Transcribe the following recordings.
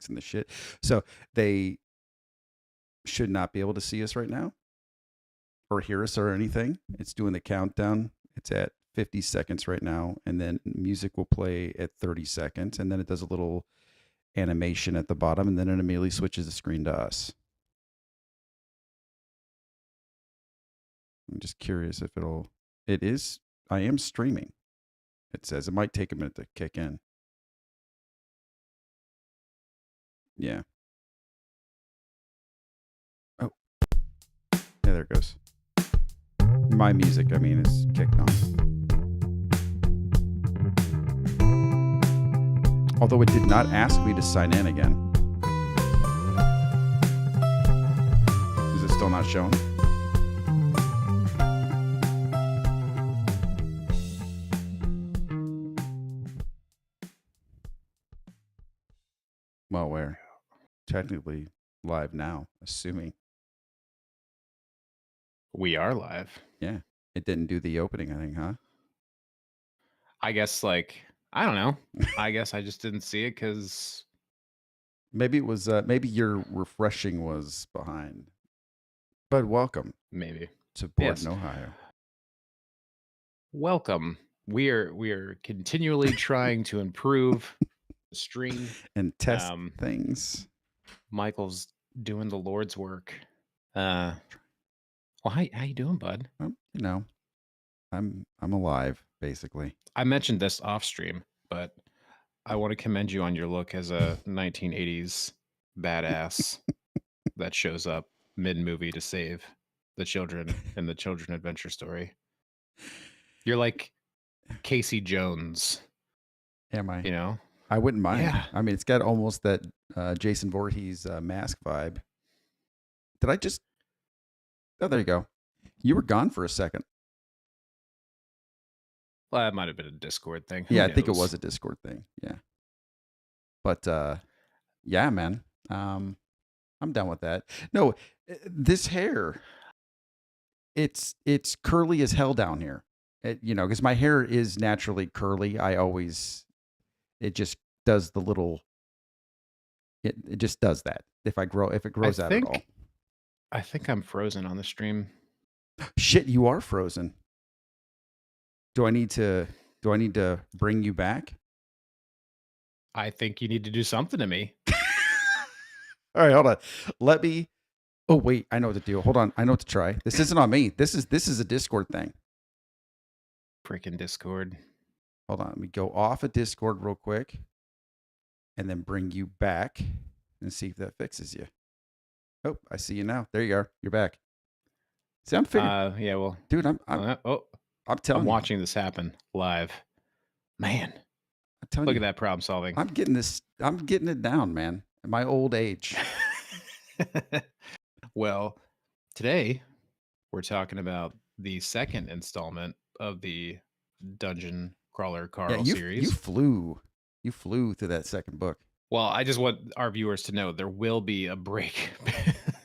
fixing the shit. So they should not be able to see us right now or hear us or anything. It's doing the countdown. It's at 50 seconds right now, and then music will play at 30 seconds, and then it does a little animation at the bottom, and then it immediately switches the screen to us. I'm just curious if it is. I am streaming. It says it might take a minute to kick in. Yeah. Oh, yeah, there it goes. My music, I mean, is kicked on. Although it did not ask me to sign in again. Is it still not showing? Well, we're technically live now, assuming. We are live. Yeah. It didn't do the opening, I think, huh? I guess, like, I don't know. I guess I just didn't see it because Maybe it was, maybe your refreshing was behind. But welcome maybe. to Yes. Borden, Ohio. Welcome. We are continually trying to improve the stream. And test things. Michael's doing the Lord's work. Well, how you doing, bud? You know, I'm alive, basically. I mentioned this off stream, but I want to commend you on your look as a 1980s badass that shows up mid-movie to save the children in the children adventure story. You're like Casey Jones. Am I? You know? I wouldn't mind. Yeah. I mean, it's got almost that Jason Voorhees mask vibe. Did I just... Oh, there you go. You were gone for a second. Well, that might have been a Discord thing. Who Yeah, I think it knows? was a Discord thing. Yeah. But, yeah, man. I'm down with that. No, this hair, it's curly as hell down here. Because my hair is naturally curly. It just does the little... It just does that. If it grows out at all. I think I'm frozen on the stream. Shit, you are frozen. Do I need to bring you back? I think you need to do something to me. All right, hold on. Let me... Oh, wait, I know what to do. Hold on. I know what to try. This isn't on me. This is a Discord thing. Freaking Discord. Hold on. Let me go off of Discord real quick and then bring you back and see if that fixes you. Oh, I see you now. There you are. You're back. See, I'm figuring. Yeah, well, dude, I'm telling you. watching this happen live. Man, I'm telling look you, at that problem solving. I'm getting it down, man. At my old age. Well, today we're talking about the second installment of the Dungeon Crawler Carl series. You flew through that second book. Well, I just want our viewers to know there will be a break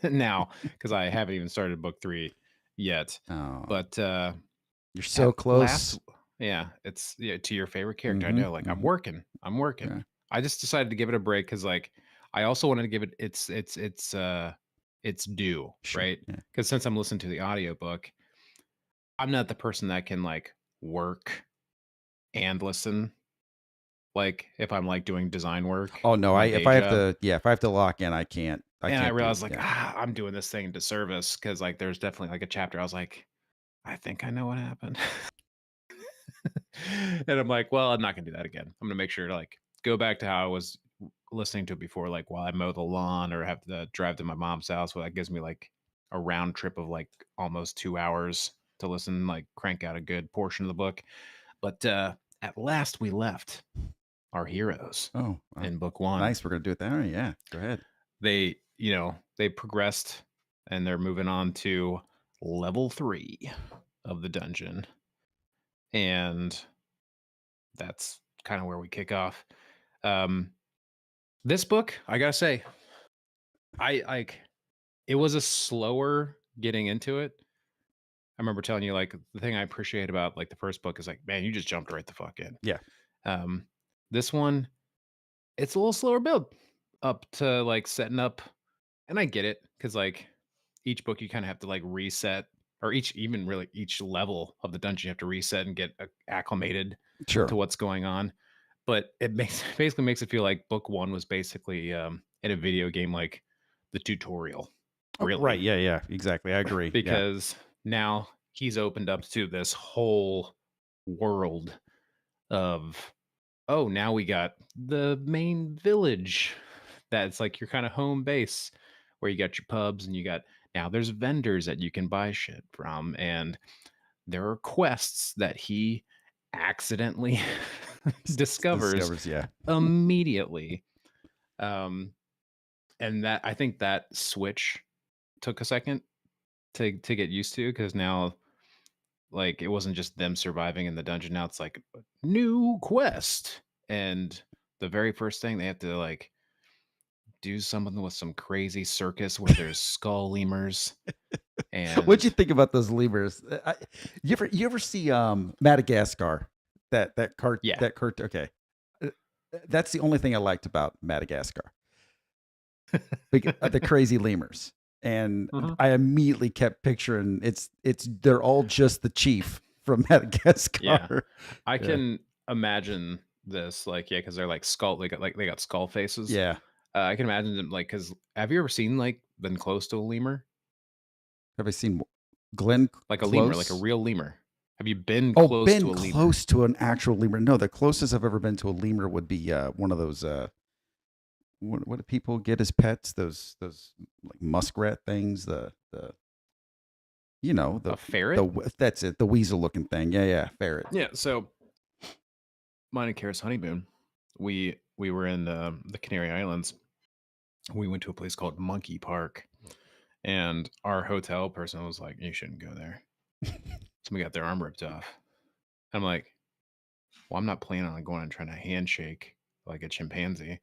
now because I haven't even started book 3 yet. Oh, but you're so close. It's to your favorite character. I know, like I'm working. Yeah. I just decided to give it a break because, like, I also wanted to give it its due, Sure, right? Because since I'm listening to the audiobook, I'm not the person that can like work and listen. Like if I'm like doing design work. Oh no, if I have to lock in, I can't. I realized I'm doing this thing to service because like there's definitely like a chapter I was like, I think I know what happened. And I'm like, well, I'm not gonna do that again. I'm gonna make sure to like go back to how I was listening to it before, like while I mow the lawn or have to drive to my mom's house. Well, that gives me like a round trip of like almost 2 hours to listen, like crank out a good portion of the book. But at last we left our heroes in book 1. Nice. We're gonna do it there. Yeah, go ahead. They progressed and they're moving on to level 3 of the dungeon. And that's kind of where we kick off. This book, I gotta say, it was a slower getting into it. I remember telling you, like, the thing I appreciate about like the first book is like, man, you just jumped right the fuck in. Yeah. This one, it's a little slower build. up to like setting up, and I get it because like each book you kind of have to like reset, or each even really each level of the dungeon you have to reset and get acclimated to Sure. what's going on. But it makes basically makes it feel like book one was basically in a video game like the tutorial, Oh, right. really, Yeah, yeah. Exactly. I agree. Yeah. because now he's opened up to this whole world of, oh, now we got the main village that's like your kind of home base where you got your pubs and you got, now there's vendors that you can buy shit from, and there are quests that he accidentally discovers Discovers, yeah. immediately. Um and that, I think that switch took a second to get used to, because now like it wasn't just them surviving in the dungeon. Now it's like new quest. And the very first thing they have to like do something with some crazy circus where there's skull lemurs. What'd you And think about those lemurs? You ever see Madagascar? yeah. That cart okay. Uh, that's the only thing I liked about Madagascar. The crazy lemurs. And Mhm. I immediately kept picturing it's they're all just the chief from Yeah. Madagascar. I Yeah. can imagine this, like, yeah, because 'cause they're like skull, they got skull faces. Yeah. I can imagine them like, because have you ever seen, like, been close to a lemur? Have I seen Glenn Like a lemur, like a Close? real lemur. Have you been Oh, close been to a lemur? close to an actual lemur. No, the closest I've ever been to a lemur would be one of those what do people get as pets? Those like muskrat things. The you know A ferret? that's it. The weasel looking thing. Yeah, yeah, ferret. Yeah, so mine and Kara's honeymoon, we were in, the Canary Islands. We went to a place called Monkey Park, and our hotel person was like, "You shouldn't go there." Somebody got their arm ripped off. I'm like, "Well, I'm not planning on going and trying to handshake like a chimpanzee."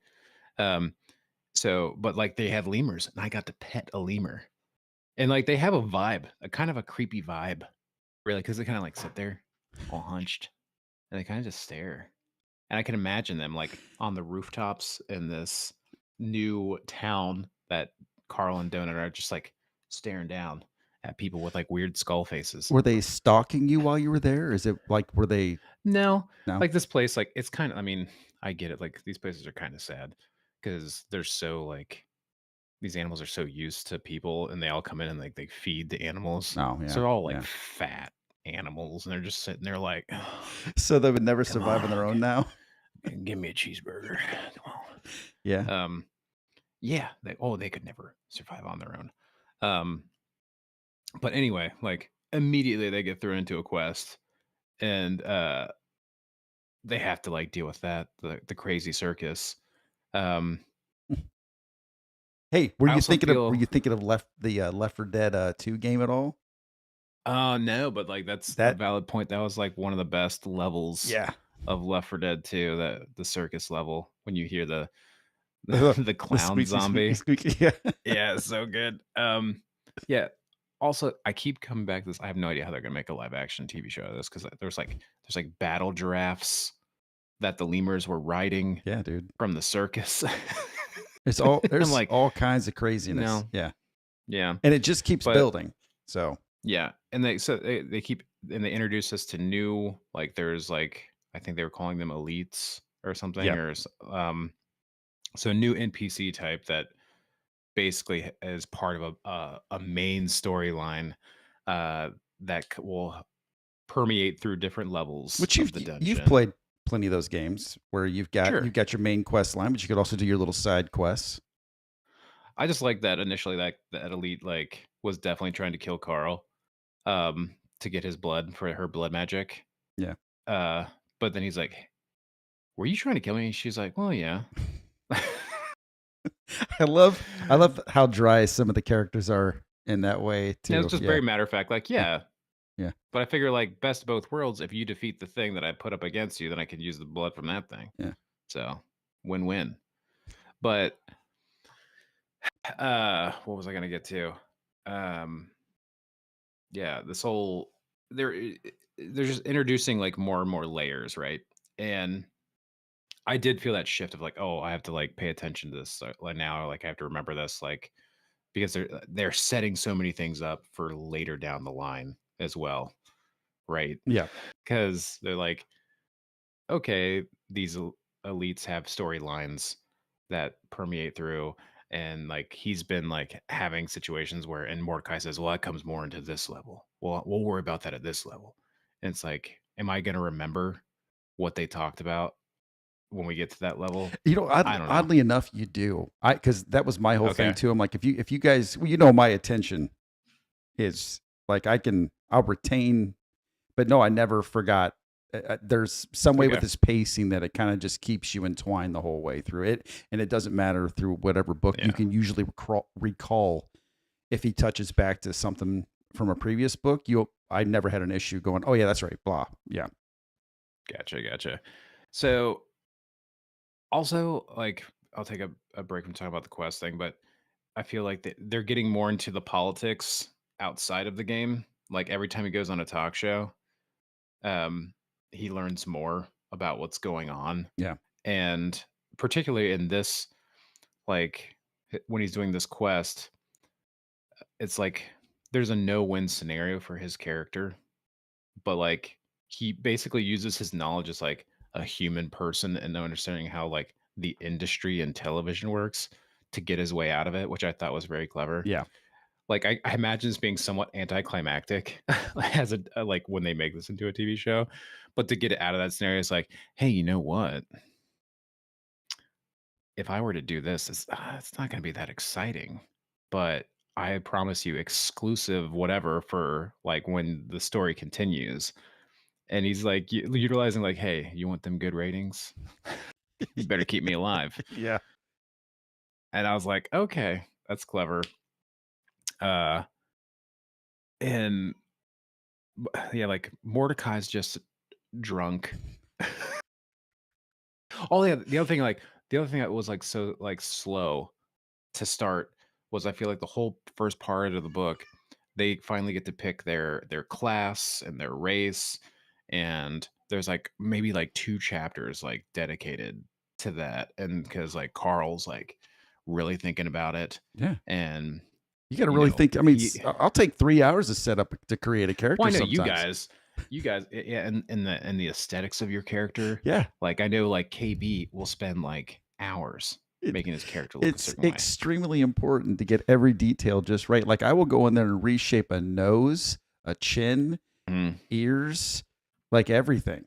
Um, so but, like, they had lemurs, and I got to pet a lemur. And, like, they have a vibe, a kind of a creepy vibe, really, because they kinda, like, sit there all hunched, and they kinda just stare. And I can imagine them, like, on the rooftops in this new town that Carl and Donut are just, like, staring down at people with, like, weird skull faces. Were they stalking you while you were there? Is it like were they No, no? like, this place, like, it's kinda, I mean, I get it, like, these places are kinda sad because 'cause they're so, like, these animals are so used to people, and they all come in and, like, they feed the animals. No, So yeah, they're all, like, yeah. fat animals, and they're just sitting there like, So they would never "Come survive on their on, own now? give me a cheeseburger. Come Yeah. on." Yeah, they could never survive on their own. Um, but anyway, like, immediately they get thrown into a quest, and, they have to, like, deal with that, the crazy circus. Um, Hey, I also were feel, you thinking of Left 4 Dead 2 game at all? no, but, like, that's a That valid point. That was, like, one of the best levels yeah. of Left 4 Dead 2, the circus level, when you hear the The the the clown squeaky, squeaky, zombie. squeaky, yeah. Yeah, it's so good. Yeah. Also, I keep coming back to this. I have no idea how they're gonna make a live action TV show of this, because there's like battle giraffes that the lemurs were riding Yeah, dude. from the circus. I'm There's like, all kinds of craziness. no, Yeah. yeah, And it just keeps but building. So, yeah, and they keep, and they introduce us to new, like, there's like, I think they were calling them elites or something, yep. or so new NPC type that basically is part of a main storyline, uh, that will permeate through different levels Which of the you've dungeon. played plenty of those games where Sure. you've got your main quest line, but you could also do your little side quests. I just like that initially that elite, like, was definitely trying to kill Carl, to get his blood for her blood magic. Yeah. Uh, but then he's like, "Were you trying to kill me?" And she's like, "Well, yeah." I love how dry some of the characters are in that way Yeah, it's too. just Yeah. very matter of fact, like, Yeah. "Yeah." Yeah. But I figure, like, best of both worlds, if you defeat the thing that I put up against you, then I can use the blood from that thing. Yeah. So, win-win. But, what was I gonna get to? Um, yeah, this whole, they're they're just introducing, like, more and more layers, right? And I did feel that shift of like, oh, I have to like pay attention to this like now, like I have to remember this, like because they're setting so many things up for later down the line as well, right? Yeah. Because they're like, okay, these elites have storylines that permeate through, and like he's been like having situations where, and Mordecai says, well, that comes more into this level. Well, we'll worry about that at this level. And it's like, am I going to remember what they talked about when we get to that level? You know, I don't know. oddly enough, you do. I because that was my whole thing Okay. too. I'm like, if you guys, well, you know, my attention is like I'll retain, but no, I never forgot. There's some way with Okay. this pacing that it kind of just keeps you entwined the whole way through it, and it doesn't matter through whatever book you Yeah. can usually recall if he touches back to something from a previous book. I never had an issue going, oh yeah, that's right, blah, yeah, Gotcha. Gotcha. So also, like, I'll take a break from talking about the quest thing, but I feel like they're getting more into the politics outside of the game. Like every time he goes on a talk show, um, he learns more about what's going on. yeah, And particularly in this, like when he's doing this quest, it's like there's a no-win scenario for his character, but like he basically uses his knowledge as like a human person and understanding how like the industry and television works to get his way out of it, which I thought was very clever. yeah. Like I imagine this being somewhat anticlimactic as like when they make this into a TV show, but to get it out of that scenario, it's like, hey, you know what? If I were to do this, it's not going to be that exciting, but I promise you exclusive whatever for like when the story continues. And he's like utilizing like, hey, you want them good ratings? You better keep me alive. Yeah. And I was like, okay, that's clever. Uh, and yeah, like Mordecai's just drunk. Oh yeah, the other thing that was like so like slow to start was I feel like the whole first part of the book, they finally get to pick their class and their race, and there's like maybe like 2 chapters like dedicated to that, and because like Carl's like really thinking about it, Yeah. and You got to you really know think. I mean, he I'll take 3 hours to set up to create a well character I know sometimes. you guys yeah, and the aesthetics of your character, Yeah. like I know like KB will spend like hours It, making his character look a it's certain way. extremely important to get every detail just right. Like I will go in there and reshape a nose, a chin, Mhm. ears, like everything.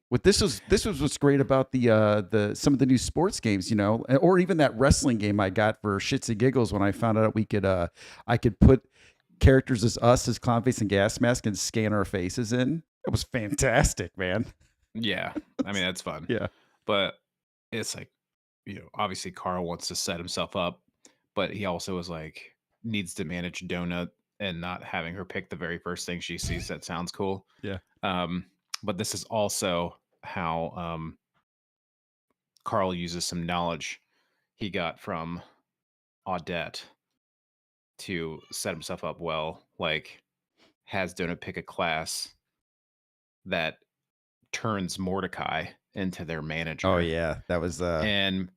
What this was what's great about the some of the new sports games, you know, or even that wrestling game I got for shits and giggles when I found out I could put characters as us as Clownface and Gas Mask and scan our faces in. It was fantastic, man. Yeah, I mean, that's fun, Yeah. but it's like, obviously Carl wants to set himself up, but he also is like needs to manage Donut and not having her pick the very first thing she sees that sounds cool. Yeah. Um, but this is also how Carl uses some knowledge he got from Audette to set himself up well. Like, has Donut pick a class that turns Mordecai into their Oh manager, yeah, that was and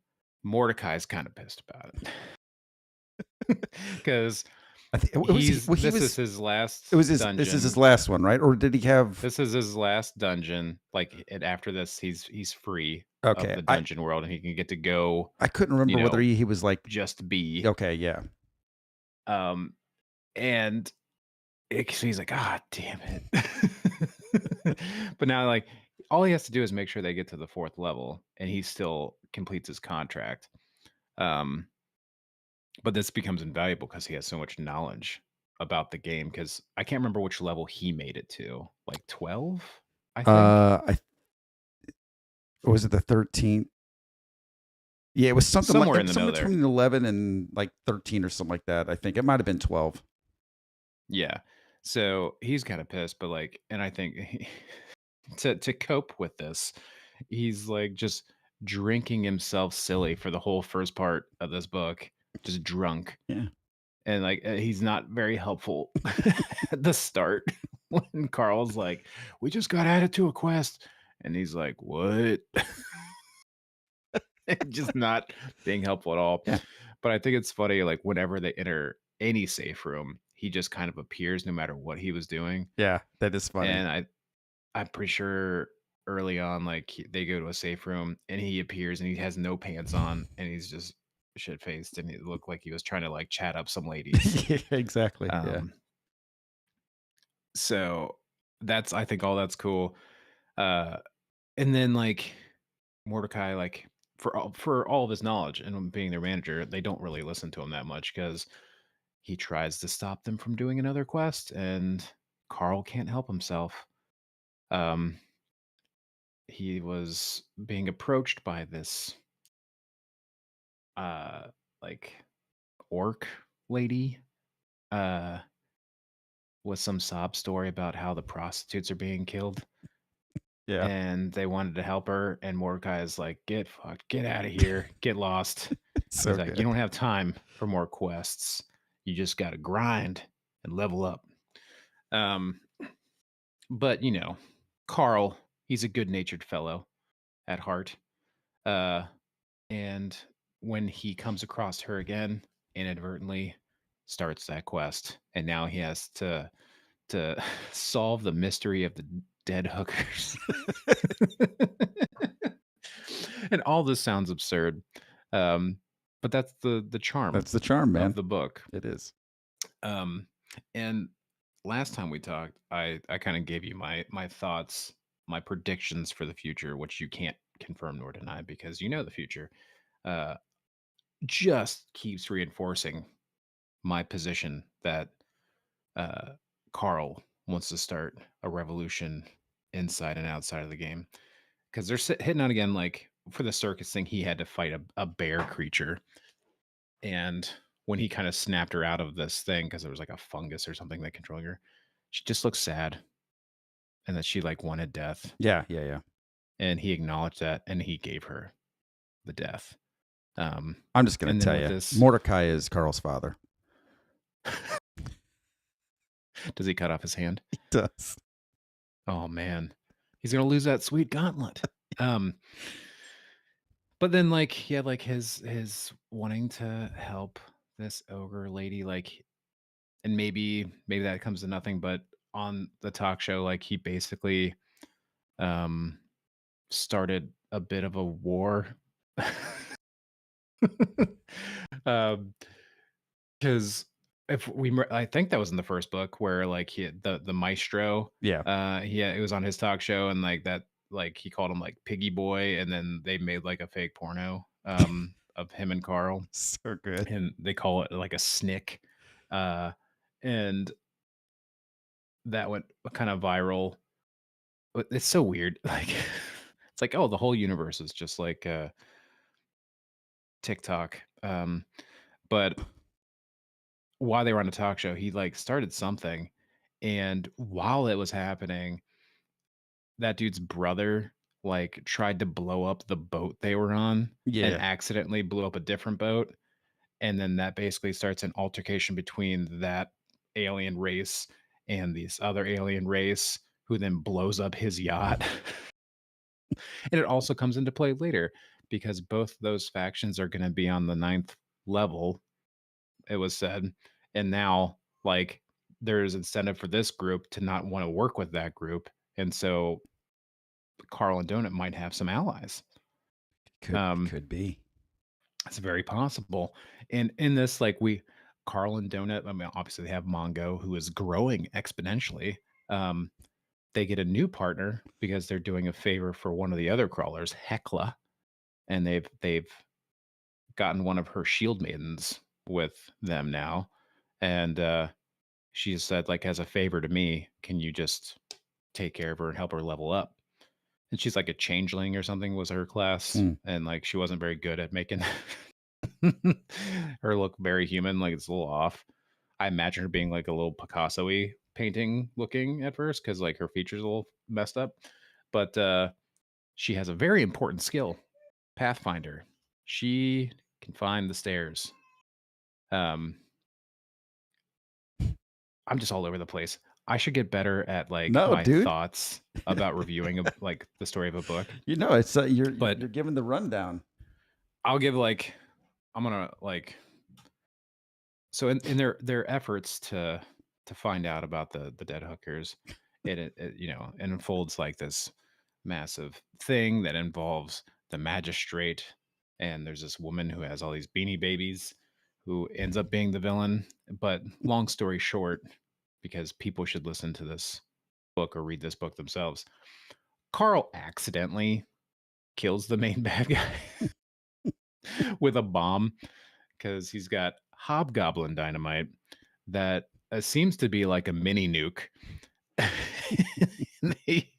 Mordecai's kind of pissed about it because I think it was he he's well, he this is was his it last was his this is his dungeon. last one, right? Or did he have This is his last dungeon. Like, and after this, he's free of okay. the dungeon world, and he can get to go, I couldn't you remember whether know, he was like just be. okay, yeah. Um, and so he's like, ah, damn it. But now, like, all he has to do is make sure they get to the fourth level, and he still completes his contract. Um, but this becomes invaluable because he has so much knowledge about the game. Because I can't remember which level he made it to, like 12, I think, I was it the 13th? Yeah, it was something like somewhere it in was the somewhere middle there. between 11 and like 13 or something like that. I think it might have been 12. Yeah. So he's kind of pissed, but like, and I think to cope with this, he's like just drinking himself silly for the whole first part of this book, just drunk. Yeah. And like he's not very helpful at the start when Carl's like, "We just got added to a quest." And he's like, "What?" just not being helpful at all. Yeah. But I think it's funny, like whenever they enter any safe room, he just kind of appears no matter what he was doing. Yeah, that is funny. And I'm pretty sure early on, like they go to a safe room and he appears and he has no pants on and he's just shit faced and it looked like he was trying to like chat up some ladies. Yeah, exactly, yeah. Um, so that's I think all that's cool. Uh, and then like Mordecai, like for all of his knowledge and being their manager, they don't really listen to him that much because he tries to stop them from doing another quest, and Carl can't help himself. Um, he was being approached by this uh like orc lady uh with some sob story about how the prostitutes are being killed Yeah. and they wanted to help her and Mordecai is like get fucked, get out of here, get lost. He's So like you good. don't have time for more quests, you just got to grind and level up. um but Carl, he's a good-natured fellow at heart. uh And when he comes across her again, inadvertently starts that quest, and now he has to solve the mystery of the dead hookers. And all this sounds absurd, um, but that's the charm That's the charm, of man. the book. It is. Um, and last time we talked, I kind of gave you my thoughts, my predictions for the future, which you can't confirm nor deny because you know the future. Uh, just keeps reinforcing my position that uh, Carl wants to start a revolution inside and outside of the game because they're hitting on again. Like for the circus thing, he had to fight a bear creature, and when he kind of snapped her out of this thing because there was like a fungus or something that controlling her, she just looked sad and that she like wanted death, Yeah, yeah, yeah. and he acknowledged that and he gave her the death. Um, I'm just gonna and then tell with you, this, Mordecai is Carl's father. does he cut off his hand? He does. Oh man, he's gonna lose that sweet gauntlet. But then like yeah, like his wanting to help this ogre lady, like, and maybe that comes to nothing, but on the talk show, like he basically um started a bit of a war. um because I think that was in the first book where like the maestro, Yeah. it was on his talk show and like that, like he called him like Piggy Boy, and then they made like a fake porno of him and Carl, So good. and they call it like a snick, uh, and that went kind of viral. But it's so weird, like it's like oh the whole universe is just like TikTok, but while they were on a talk show, he like started something, and while it was happening, that dude's brother like tried to blow up the boat they were on and Yeah. accidentally blew up a different boat. And then that basically starts an altercation between that alien race and this other alien race, who then blows up his yacht. And it also comes into play later because both those factions are going to be on the ninth level, it was said. And now, like, there's incentive for this group to not want to work with that group. And so Carl and Donut might have some allies. Um, Could be. it's very possible. And in this, like Carl and Donut, I mean, obviously they have Mongo, who is growing exponentially. Um, they get a new partner because they're doing a favor for one of the other crawlers, Hecla, and they've gotten one of her shield maidens with them now. And she said, like, as a favor to me, can you just take care of her and help her level up? And she's like a changeling or something was her class, Mm. and like she wasn't very good at making her look very human, like it's a little off. I imagine her being like a little Picasso-y painting looking at first because like her features a little messed up. But she has a very important skill, Pathfinder. She can find the stairs. Um, I'm just all over the place. I should get better at like No, my dude. thoughts about reviewing like the story of a book. It's But you're giving the rundown. I'll give like I'm gonna like so in their efforts to find out about the dead hookers, it you know it unfolds like this massive thing that involves the magistrate, and there's this woman who has all these beanie babies who ends up being the villain. But long story short, because people should listen to this book or read this book themselves, Carl accidentally kills the main bad guy with a bomb because he's got hobgoblin dynamite that seems to be like a mini nuke. they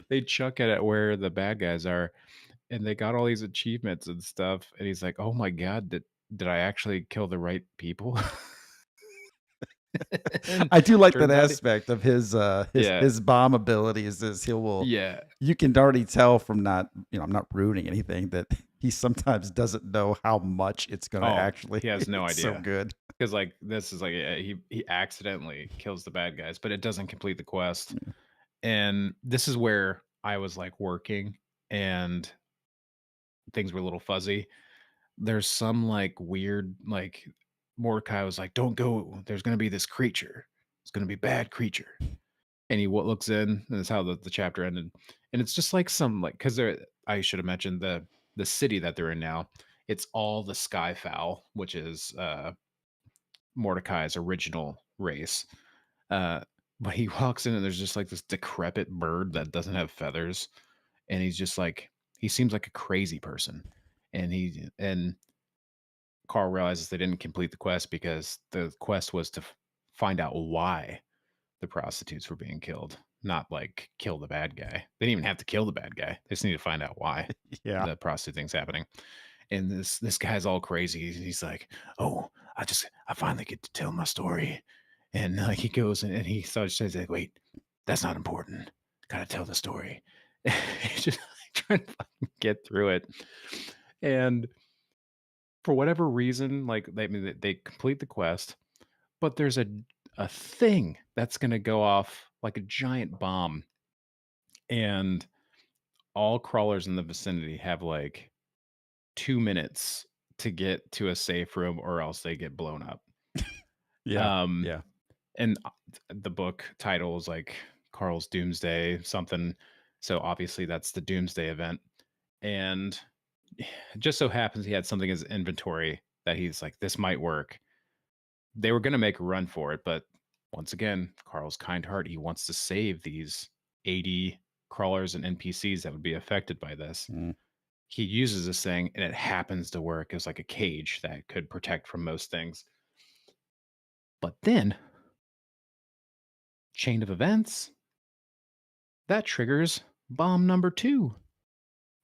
they chuck it at where the bad guys are, and they got all these achievements and stuff. And he's like, "Oh my god, did I actually kill the right people?" And I do like that turns out, aspect of his yeah, his bomb abilities is he will yeah, you can already tell from not, I'm not ruining anything that he sometimes doesn't know how much it's gonna oh, actually he has no it's so idea good. because like this is like he accidentally kills the bad guys, but it doesn't complete the quest. Yeah. And this is where I was like working, and things were a little fuzzy. There's some like weird like Mordecai was like, "Don't go. There's going to be this creature. It's going to be bad creature." And he looks in, and that's how the chapter ended. And it's just like some like because they're I should have mentioned the city that they're in now. It's all the Skyfowl, which is Mordecai's original race. Uh, but he walks in and there's just like this decrepit bird that doesn't have feathers, and he's just like he seems like a crazy person, and Carl realizes they didn't complete the quest because the quest was to find out why the prostitutes were being killed, not like kill the bad guy. They didn't even have to kill the bad guy. They just need to find out why Yeah. the prostitute thing's happening. And this guy's all crazy. He's like, "Oh, I finally get to tell my story." And like he goes and he starts says like, "Wait, that's not important. Gotta tell the story." He's just like, trying to fucking get through it. And for whatever reason, like they complete the quest, but there's a thing that's gonna go off like a giant bomb, and all crawlers in the vicinity have like 2 minutes to get to a safe room or else they get blown up. Yeah. Um, Yeah. and the book title is like Carl's Doomsday something. So obviously that's the Doomsday event. And it just so happens he had something in his inventory that he's like, this might work. They were going to make a run for it, but once again, Carl's kind heart, he wants to save these 80 crawlers and NPCs that would be affected by this. Mm. He uses this thing and it happens to work as like a cage that could protect from most things. But then, chain of events, that triggers bomb number 2.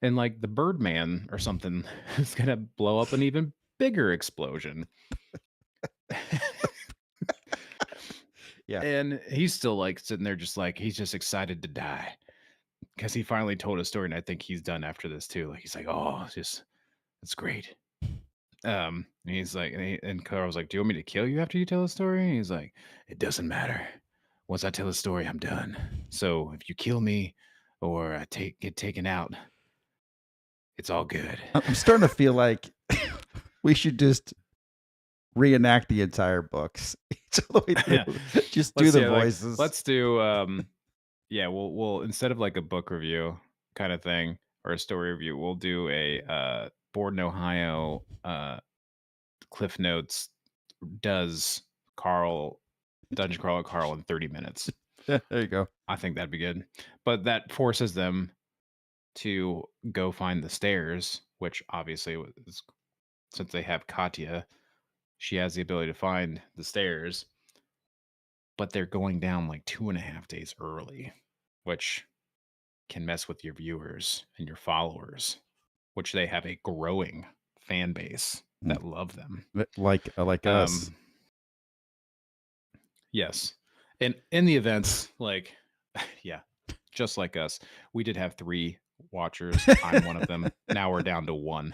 And like the Birdman or something is going to blow up an even bigger explosion. Yeah. And he's still like sitting there just like he's just excited to die because he finally told his story, and I think he's done after this too. Like he's like, "Oh, it's just it's great." And he's like, and Carl's like, "Do you want me to kill you after you tell the story?" And he's like, "It doesn't matter. Once I tell the story, I'm done. So if you kill me or I get taken out, it's all good." I'm starting to feel like we should just reenact the entire books each all the way Yeah, through. Just do let's the yeah, like voices. let's do yeah, we'll instead of like a book review kind of thing or a story review, we'll do a Born in Ohio Cliff Notes does Carl Dungeon Crawler Carl in 30 minutes. Yeah, there you go. I think that'd be good. But that forces them to go find the stairs, which obviously is, since they have Katya, she has the ability to find the stairs, but they're going down like 2.5 days early, which can mess with your viewers and your followers, which they have a growing fan base Mm. that love them. Like us. Um, yes. And in the events, like, yeah, just like us, we did have 3 watchers. I'm one of them. Now we're down to 1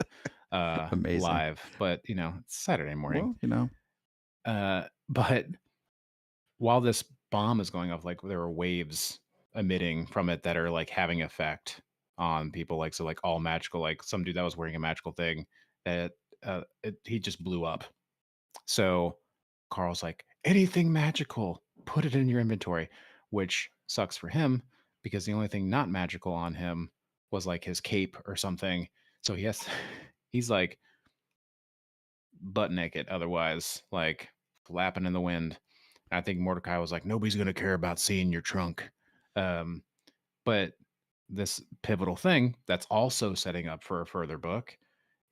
Amazing. live, but it's Saturday morning. Well, But while this bomb is going off, like there are waves emitting from it that are like having effect on people. Like so, like all magical. Like some dude that was wearing a magical thing he just blew up. So Carl's like, anything magical, put it in your inventory, which sucks for him because the only thing not magical on him was like his cape or something. So he's like butt naked otherwise, like flapping in the wind. And I think Mordecai was like, nobody's going to care about seeing your trunk. Um, but this pivotal thing that's also setting up for a further book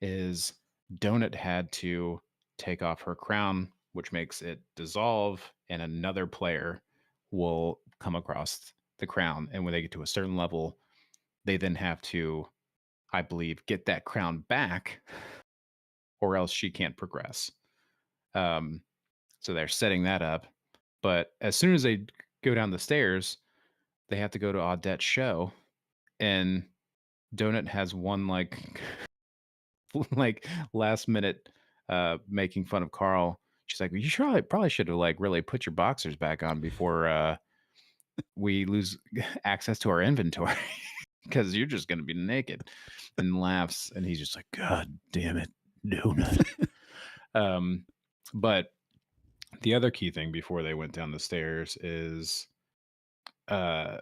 is Donut had to take off her crown, which makes it dissolve, and another player will come across the crown. And when they get to a certain level, they then have to, I believe, get that crown back, or else she can't progress. Um, so they're setting that up. But as soon as they go down the stairs, they have to go to Audette's show, and Donut has one like like last minute making fun of Carl. She's like, "You sure I probably should have like really put your boxers back on before we lose access to our inventory because you're just gonna be naked." And laughs, and he's just like, "God damn it, Donut." um, but the other key thing before they went down the stairs is uh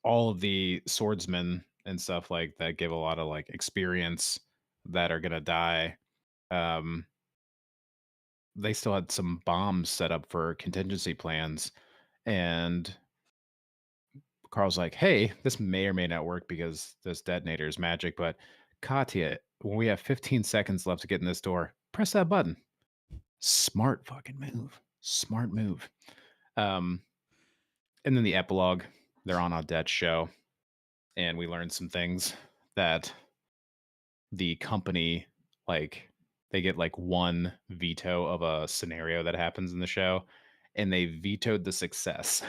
all of the swordsmen and stuff like that give a lot of like experience that are gonna die. Um, they still had some bombs set up for contingency plans, and Carl's like, "Hey, this may or may not work because this detonator is magic, but Katya, when we have 15 seconds left to get in this door, press that button." Smart fucking move. Smart move. Um, and then the epilogue, they're on Odette's show, and we learned some things that the company like they get like one veto of a scenario that happens in the show, and they vetoed the success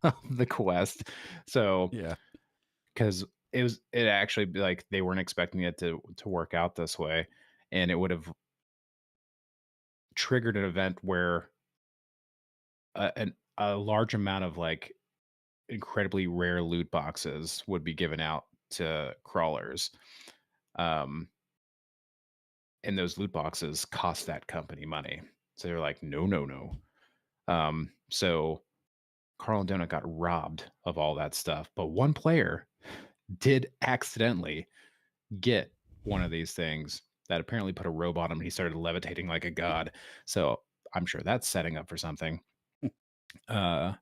of the quest. So Yeah. because it actually like they weren't expecting it to work out this way, and it would have triggered an event where a large amount of like incredibly rare loot boxes would be given out to crawlers. Um, and those loot boxes cost that company money. So they're like, no, no, no. So Carl and Donut got robbed of all that stuff. But one player did accidentally get one of these things that apparently put a robe on him and he started levitating like a god. So I'm sure that's setting up for something. Uh,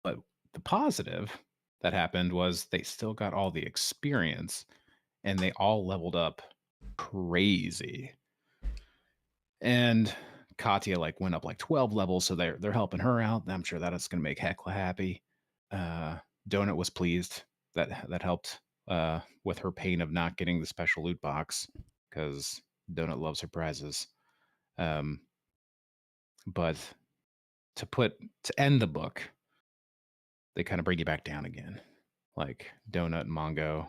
but the positive that happened was they still got all the experience and they all leveled up crazy. And Katya like went up like 12 levels, so they're helping her out. I'm sure that is going to make Hecla happy. Donut was pleased that helped with her pain of not getting the special loot box because Donut loves surprises. Um, but to end the book, they kind of bring you back down again. Like Donut and Mongo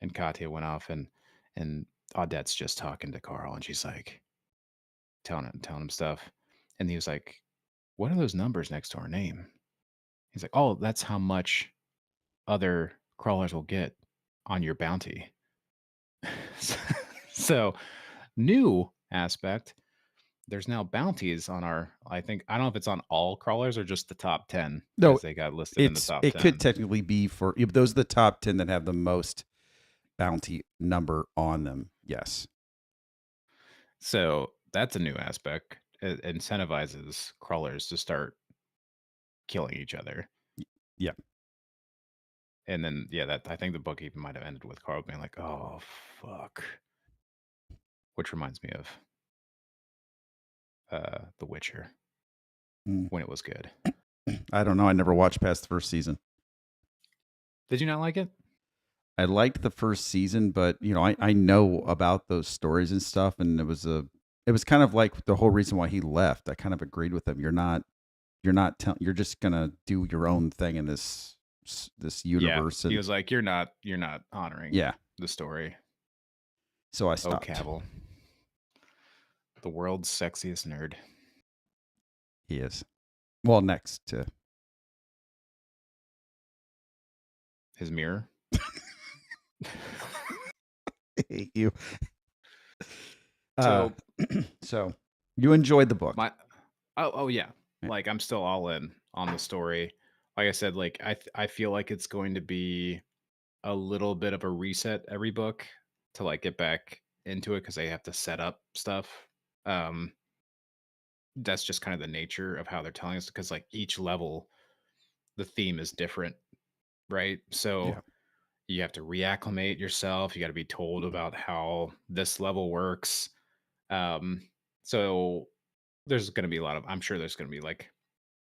and Katya went off, and Audette's just talking to Carl, and she's like telling him stuff, and he was like, "What are those numbers next to our name?" He's like, "Oh, that's how much other crawlers will get on your bounty." So, so, new aspect. There's now bounties on our. I don't know if it's on all crawlers or just the top 10 No, because they got listed in the top it could 10. technically be for if those are the top 10 that have the most bounty number on them. Yes. So that's a new aspect. It incentivizes crawlers to start killing each other. Yeah. And then, yeah, that I think the book even might have ended with Carl being like, "Oh fuck," which reminds me of The Witcher Mm. when it was good. I don't know. I never watched past the first season. Did you not like it? I liked the first season, but I know about those stories and stuff, and it was kind of like the whole reason why he left. I kind of agreed with him. You're just gonna do your own thing in this Yeah, universe, he and was like, you're not honoring yeah. the story." So I Oh, stopped. Cavill, the world's sexiest nerd. He is well next to His mirror. I hate you. Uh, So so you enjoyed the book. my oh yeah, Yeah. like I'm still all in on the story. Like I said, like I feel like it's going to be a little bit of a reset every book to like get back into it because they have to set up stuff. Um, that's just kind of the nature of how they're telling us because like each level, the theme is different, right? Yeah. So you have to reacclimate yourself. You got to be told about how this level works. Um, so there's going to be a lot of, I'm sure there's going to be like,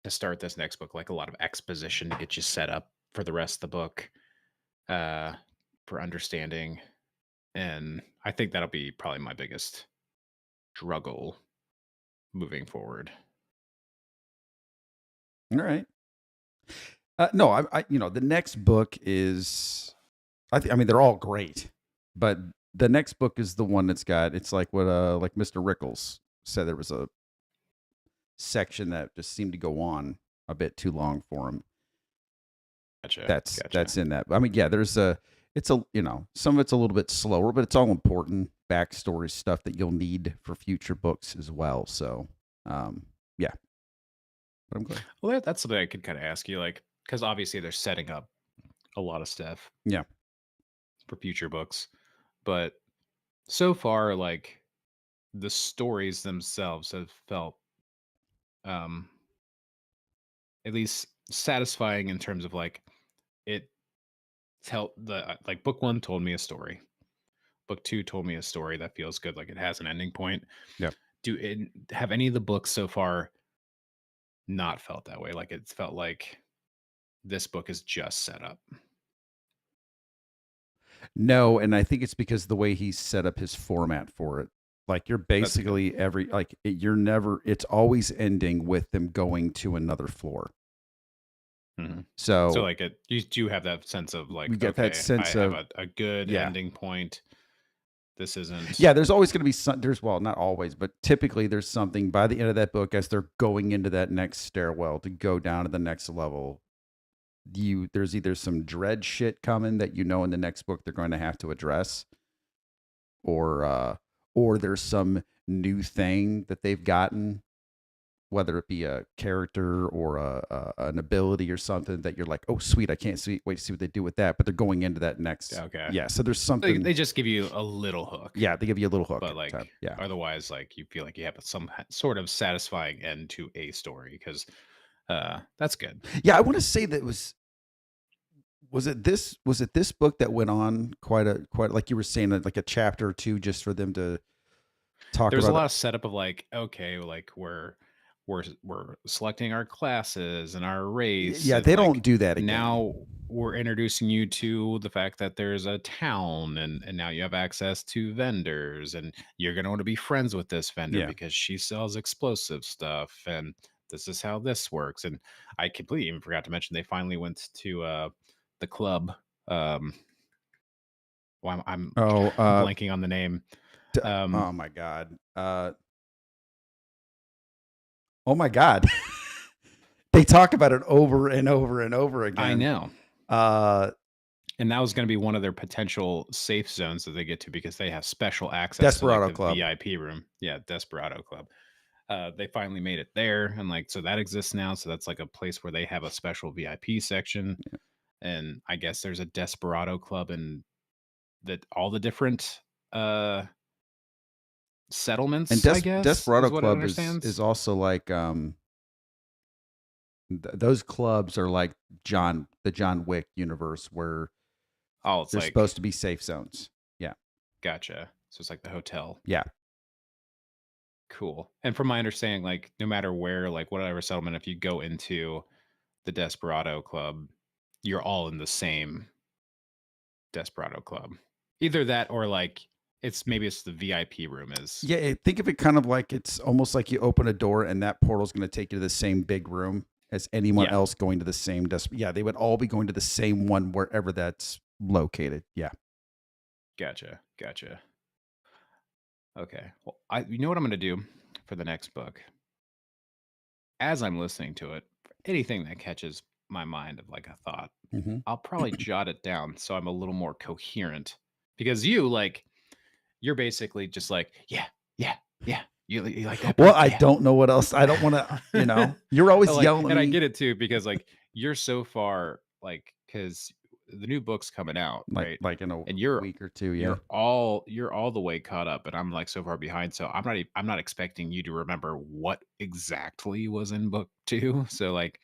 to start this next book, like a lot of exposition to get you set up for the rest of the book, uh, for understanding. And I think that'll be probably my biggest struggle moving forward. All right. No, the next book is, I mean, they're all great, but the next book is the one that's got, it's like what, like Mr. Rickles said, there was a section that just seemed to go on a bit too long for him. Gotcha. That's Gotcha. in that. I mean, yeah, it's a, some of it's a little bit slower, but it's all important backstory stuff that you'll need for future books as well. So, yeah, but I'm glad. Well, that's something I could kind of ask you, like, because obviously they're setting up a lot of stuff Yeah. for future books, but so far, like, the stories themselves have felt, um, at least satisfying in terms of like it tell the like book one told me a story. Book two told me a story that feels good, like it has an ending point. Yeah. Have any of the books so far not felt that way? Like it's felt like this book is just set up. No, and I think it's because the way he set up his format for it. Like you're That's good. basically you're never, it's always ending with them going to another floor. Mhm. So So like you do have that sense of we like, get that okay, I sense have of, a good yeah. ending point. This isn't Yeah, there's always going to be some, there's, well, not always, but typically there's something by the end of that book as they're going into that next stairwell to go down to the next level. There's either some dread shit coming that in the next book they're going to have to address, or or there's some new thing that they've gotten, whether it be a character or an ability or something that you're like, oh sweet, I can't wait to see what they do with that. But they're going into that next, okay. yeah. So there's They something, just give you a little hook. yeah. They give you a little hook But, every time, like, yeah. otherwise, like, you feel like you have some sort of satisfying end to a story because that's good. Yeah, I want to say that was it this book that went on quite like you were saying, like a chapter or two just for them to talk There's a about lot of setup of, like, okay, like, we're selecting our classes and our race, yeah, and, they don't like, do that again. now we're introducing you to the fact that there's a town, and now you have access to vendors, and you're gonna wanna be friends with this vendor Yeah. because she sells explosive stuff, and this is how this works, and I completely even forgot to mention they finally went to, the club, um, well, I'm Oh, blanking on the name. Um, oh my god. Oh my god. They talk about it over and over and over I again. know. Uh, And that was gonna be one of their potential safe zones that they get to because they have special access to, like, Desperado the Club. VIP room. Yeah, Desperado Club. They finally made it there, and, like, so that exists now, so that's, like, a place where they have a special VIP section, and I guess there's a Desperado Club in that all the different, And settlements, I guess, Desperado is what it Club is understands. also like those clubs are like the John Wick universe where Oh, it's they're supposed like to be safe zones. Yeah. gotcha. So it's like the hotel. Yeah. Cool. And from my understanding, like, no matter where, like, whatever settlement, if you go into the Desperado Club, you're all in the same Desperado Club. Either that or, like, it's the VIP room is. Yeah, think of it kind of like it's almost like you open a door and that portal's going to take you to the same big room as anyone Yeah. else going to the same desk. Yeah, they would all be going to the same one wherever that's located. Yeah. Gotcha. Gotcha. Okay. Well, you know what I'm gonna do for the next book? As I'm listening to it, anything that catches my mind of like a thought, Hmm. I'll probably jot it down so I'm a little more coherent. Because you, like, you're basically just like, yeah, Yeah, yeah. You like that Well, beat? I Yeah. don't know what else. I don't want to. You're always Like, yelling at and I me. get it too because like you're so far like because the new book's coming out, Like right? in a And week or two. Yeah. you're all the way caught up, and I'm like so far behind. So I'm not expecting you to remember what exactly was in book two. So like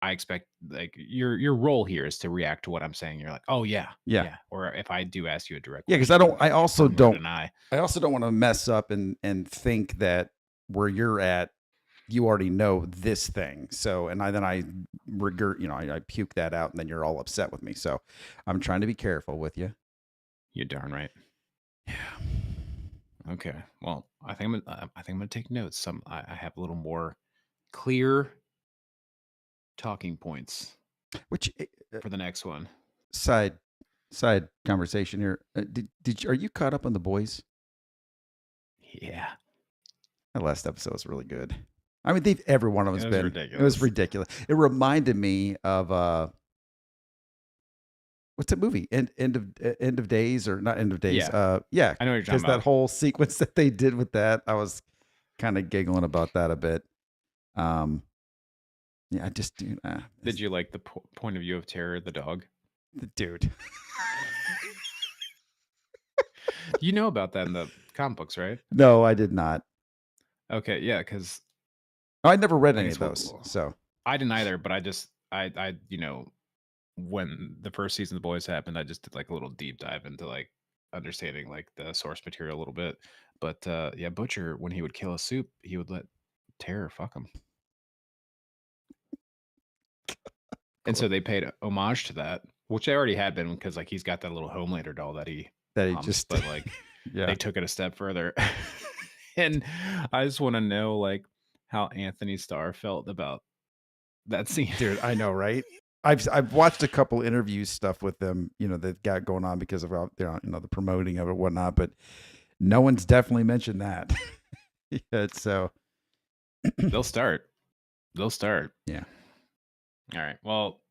I expect like your role here is to react to what I'm saying. You're like, oh yeah, Yeah. yeah. Or if I do ask you a direct Yeah. Because question, you confirm or deny. I also don't want to mess up and think that where you're at, you already know this thing. So, and then I regurg, I puke that out, and then you're all upset with me. So, I'm trying to be careful with you. You're darn right. Yeah. Okay. Well, I think I'm gonna take notes. I have a little more clear talking points Which for the next one. side side conversation here? Are you caught up on the boys? Yeah, That last episode was really good. I mean, they've every one of it them's was been. It was ridiculous. ridiculous. It reminded me of what's that movie? End of days, or not end of days? Yeah, Yeah, I know what you're talking because that about. whole sequence that they did with that, I was kind of giggling about that a bit. Um, yeah, I just do. Did you like the point of view of Terror the dog? Dude. You know about that in the comic books, right? No, I did not. Okay, yeah, because I never read I any of guess those. we'll So I didn't either, but I when the first season of The Boys happened, I just did like a little deep dive into like understanding like the source material a little bit. But yeah, Butcher when he would kill a soup, he would let Terror fuck him. And cool so they paid homage to that, which they already had been because like he's got that little Homelander doll that he that he pumps, just, but like yeah, they took it a step further. And I just want to know like how Anthony Starr felt about that scene. dude. I know, right? I've watched a couple interviews stuff with them, that got going on because of the promoting of it, whatnot. But no one's definitely mentioned that. Yeah, so They'll start. They'll start. yeah, All right. Well,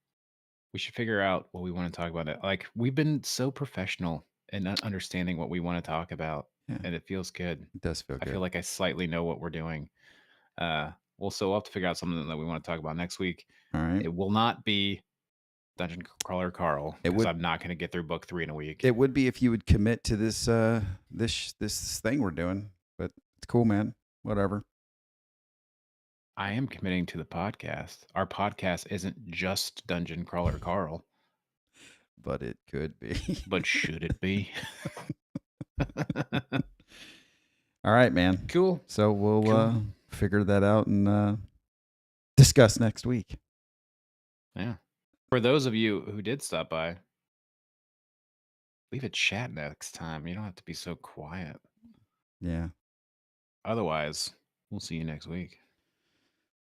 we should figure out what we want to talk about. Like we've been so professional in not understanding what we want to talk about, yeah, and it feels good. it does feel I feel good. like I slightly know what we're doing. We'll have to figure out something that we want to talk about next week. All right, It will not be Dungeon Crawler Carl it because would I'm not going to get through book 3 in a week. it would be if you would commit to this thing we're doing. But it's cool, man. Whatever. I am committing to the podcast. Our podcast isn't just Dungeon Crawler Carl, But it could be. but should it be? All right, man. Cool. So we'll Cool. figure that out and discuss next week. Yeah. For those of you who did stop by, leave a chat next time. You don't have to be so quiet. Yeah. Otherwise, we'll see you next week.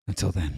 Until then.